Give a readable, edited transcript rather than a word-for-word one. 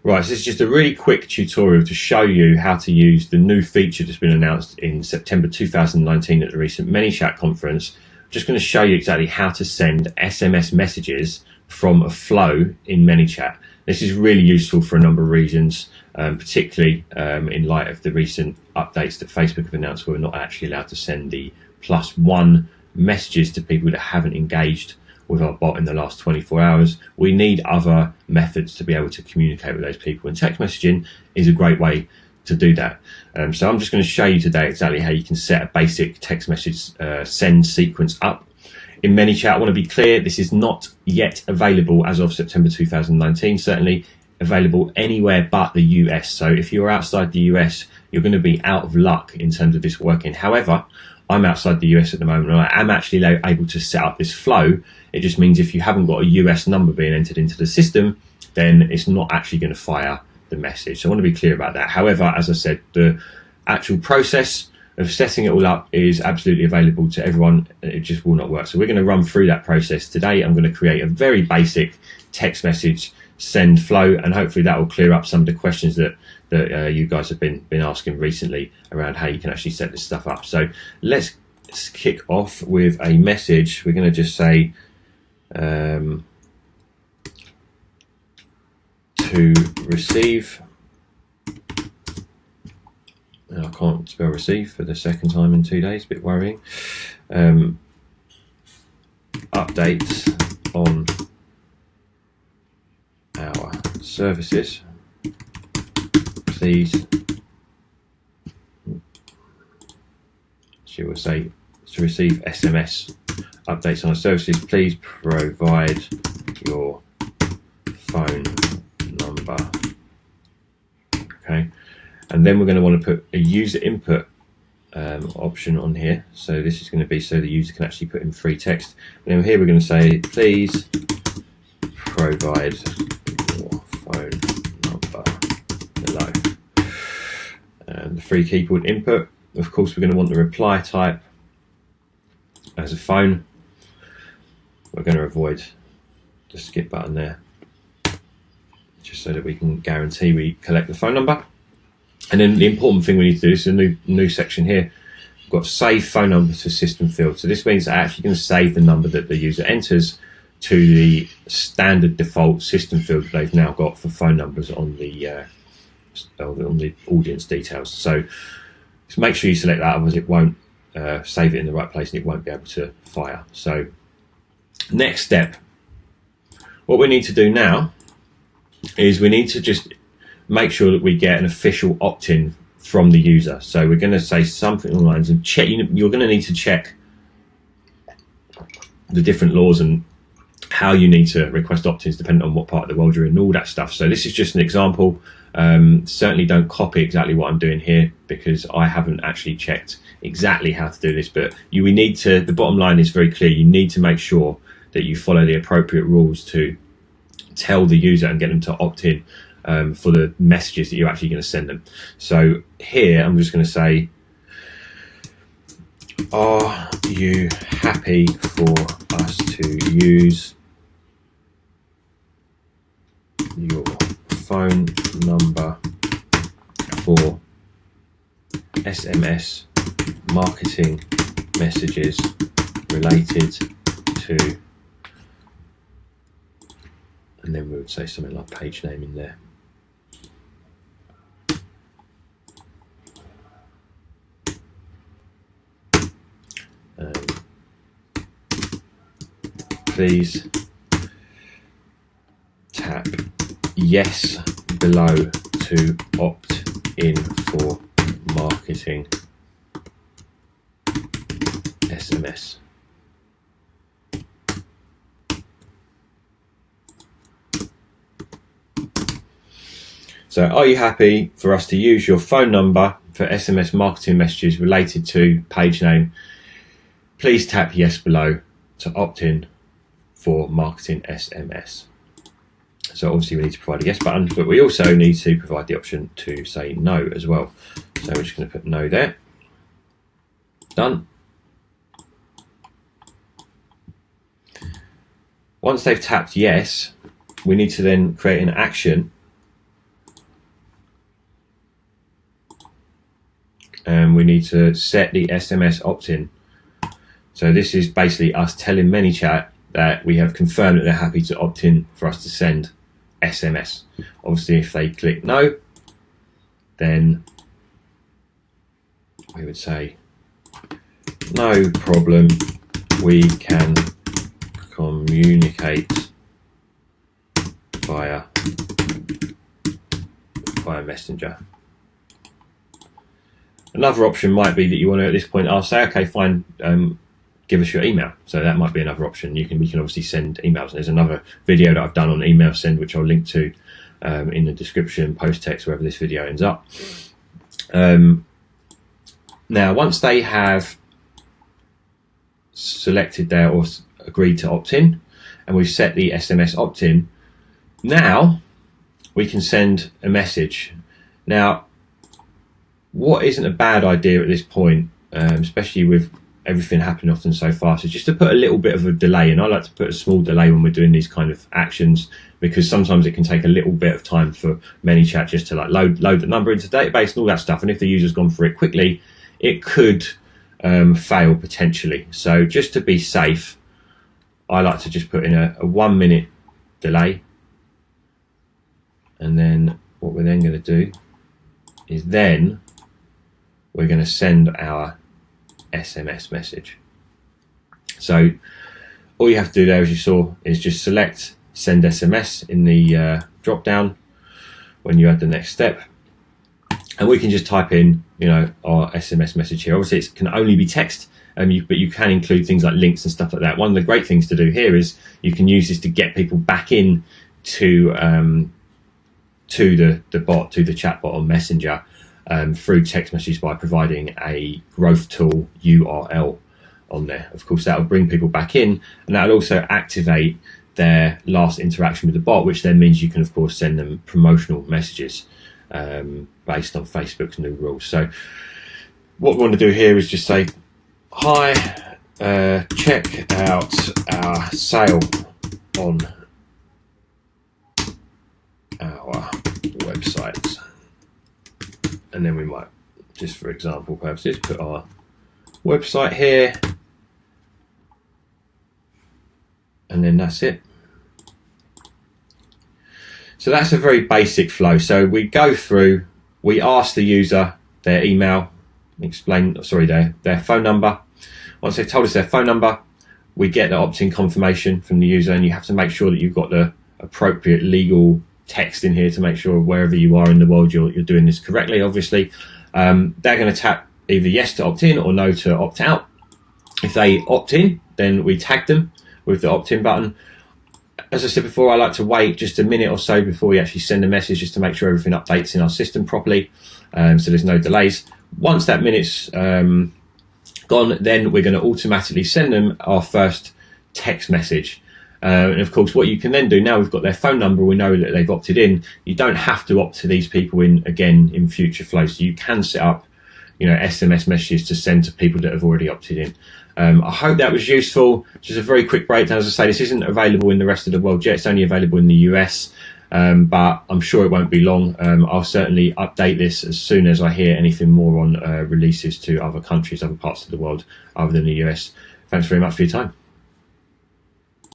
Right, so this is just a really quick tutorial to show you how to use the new feature that's been announced in September 2019 at the recent ManyChat conference. I'm just going to show you exactly how to send SMS messages from a flow in ManyChat. This is really useful for a number of reasons, particularly in light of the recent updates that Facebook have announced where we're not actually allowed to send the +1 messages to people that haven't engaged with our bot in the last 24 hours. We need other methods to be able to communicate with those people, and text messaging is a great way to do that. So I'm just going to show you today exactly how you can set a basic text message send sequence up in ManyChat. I want to be clear, this is not yet available as of September 2019, certainly available anywhere but the US. So if you're outside the US, you're going to be out of luck in terms of this working. However, I'm outside the US at the moment, and I am actually able to set up this flow. It just means if you haven't got a US number being entered into the system, then it's not actually going to fire the message. So I want to be clear about that. However, as I said, the actual process of setting it all up is absolutely available to everyone. It just will not work. So we're going to run through that process today. I'm going to create a very basic text message send flow, and hopefully that will clear up some of the questions that you guys have been asking recently around how you can actually set this stuff up. So let's kick off with a message. We're going to just say to receive. I can't spell receive for the second time in 2 days, a bit worrying. Updates on our services, please. She will say to receive SMS updates on our services, please provide your phone number. Okay, and then we're going to want to put a user input option on here. So this is going to be so the user can actually put in free text. And then here we're going to say, please provide your phone number below. The free keyboard input, of course, we're going to want the reply type as a phone. We're going to avoid the skip button there, just so that we can guarantee we collect the phone number. And then the important thing we need to do is a new section here. We've got save phone number to system field. So this means that actually going to save the number that the user enters to the standard default system field that they've now got for phone numbers on the audience details. So just make sure you select that, otherwise it won't save it in the right place and it won't be able to fire. So next step, what we need to do now is we need to just make sure that we get an official opt-in from the user. So we're going to say something along the lines of check. You're going to need to check the different laws and how you need to request opt-ins depending on what part of the world you're in and all that stuff. So this is just an example. Certainly don't copy exactly what I'm doing here because I haven't actually checked exactly how to do this, but we need to, the bottom line is very clear. You need to make sure that you follow the appropriate rules to tell the user and get them to opt in for the messages that you're actually going to send them. So here I'm just going to say, are you happy for us to use your phone number for SMS marketing messages related to, and then we would say something like page name in there. Please tap yes below to opt in for marketing SMS. So are you happy for us to use your phone number for SMS marketing messages related to page name? Please tap yes below to opt in for marketing SMS. So obviously we need to provide a yes button, but we also need to provide the option to say no as well. So we're just going to put no there. Done. Once they've tapped yes, we need to then create an action and we need to set the SMS opt-in. So this is basically us telling ManyChat that we have confirmed that they're happy to opt in for us to send SMS. Obviously, if they click no, then we would say, no problem, we can communicate via Messenger. Another option might be that you want to, at this point, I'll say, okay, fine, give us your email. So that might be another option. We can obviously send emails. There's another video that I've done on email send, which I'll link to in the description, post text, wherever this video ends up. Now, once they have selected there or agreed to opt in, and we've set the SMS opt in, now we can send a message. Now, what isn't a bad idea at this point, especially with everything happening often so fast, is just to put a little bit of a delay in. I like to put a small delay when we're doing these kind of actions, because sometimes it can take a little bit of time for ManyChat just to like load the number into the database and all that stuff. And if the user's gone through it quickly, it could fail potentially. So just to be safe, I like to just put in a 1 minute delay. And then what we're then going to do is then we're going to send our SMS message. So all you have to do there, as you saw, is just select send SMS in the drop down when you add the next step, and we can just type in, our SMS message here. Obviously, it can only be text, but you can include things like links and stuff like that. One of the great things to do here is you can use this to get people back in to the bot, to the chat bot on Messenger, through text messages by providing a growth tool URL on there. Of course, that will bring people back in, and that will also activate their last interaction with the bot, which then means you can, of course, send them promotional messages based on Facebook's new rules. So what we want to do here is just say, hi, check out our sale on our website. And then we might, just for example purposes, put our website here, and then that's it. So that's a very basic flow. So we go through, we ask the user their email, their phone number. Once they've told us their phone number, we get the opt-in confirmation from the user, and you have to make sure that you've got the appropriate legal text in here to make sure wherever you are in the world you're doing this correctly. Obviously, they're going to tap either yes to opt in or no to opt out. If they opt in, then we tag them with the opt in button. As I said before, I like to wait just a minute or so before we actually send a message, just to make sure everything updates in our system properly, so there's no delays. Once that minute's gone, then we're going to automatically send them our first text message. And of course, what you can then do, now we've got their phone number, we know that they've opted in, you don't have to opt to these people in again in future flows. So you can set up SMS messages to send to people that have already opted in. I hope that was useful. Just a very quick breakdown. As I say, this isn't available in the rest of the world yet. It's only available in the US, but I'm sure it won't be long. I'll certainly update this as soon as I hear anything more on releases to other countries, other parts of the world other than the US. Thanks very much for your time.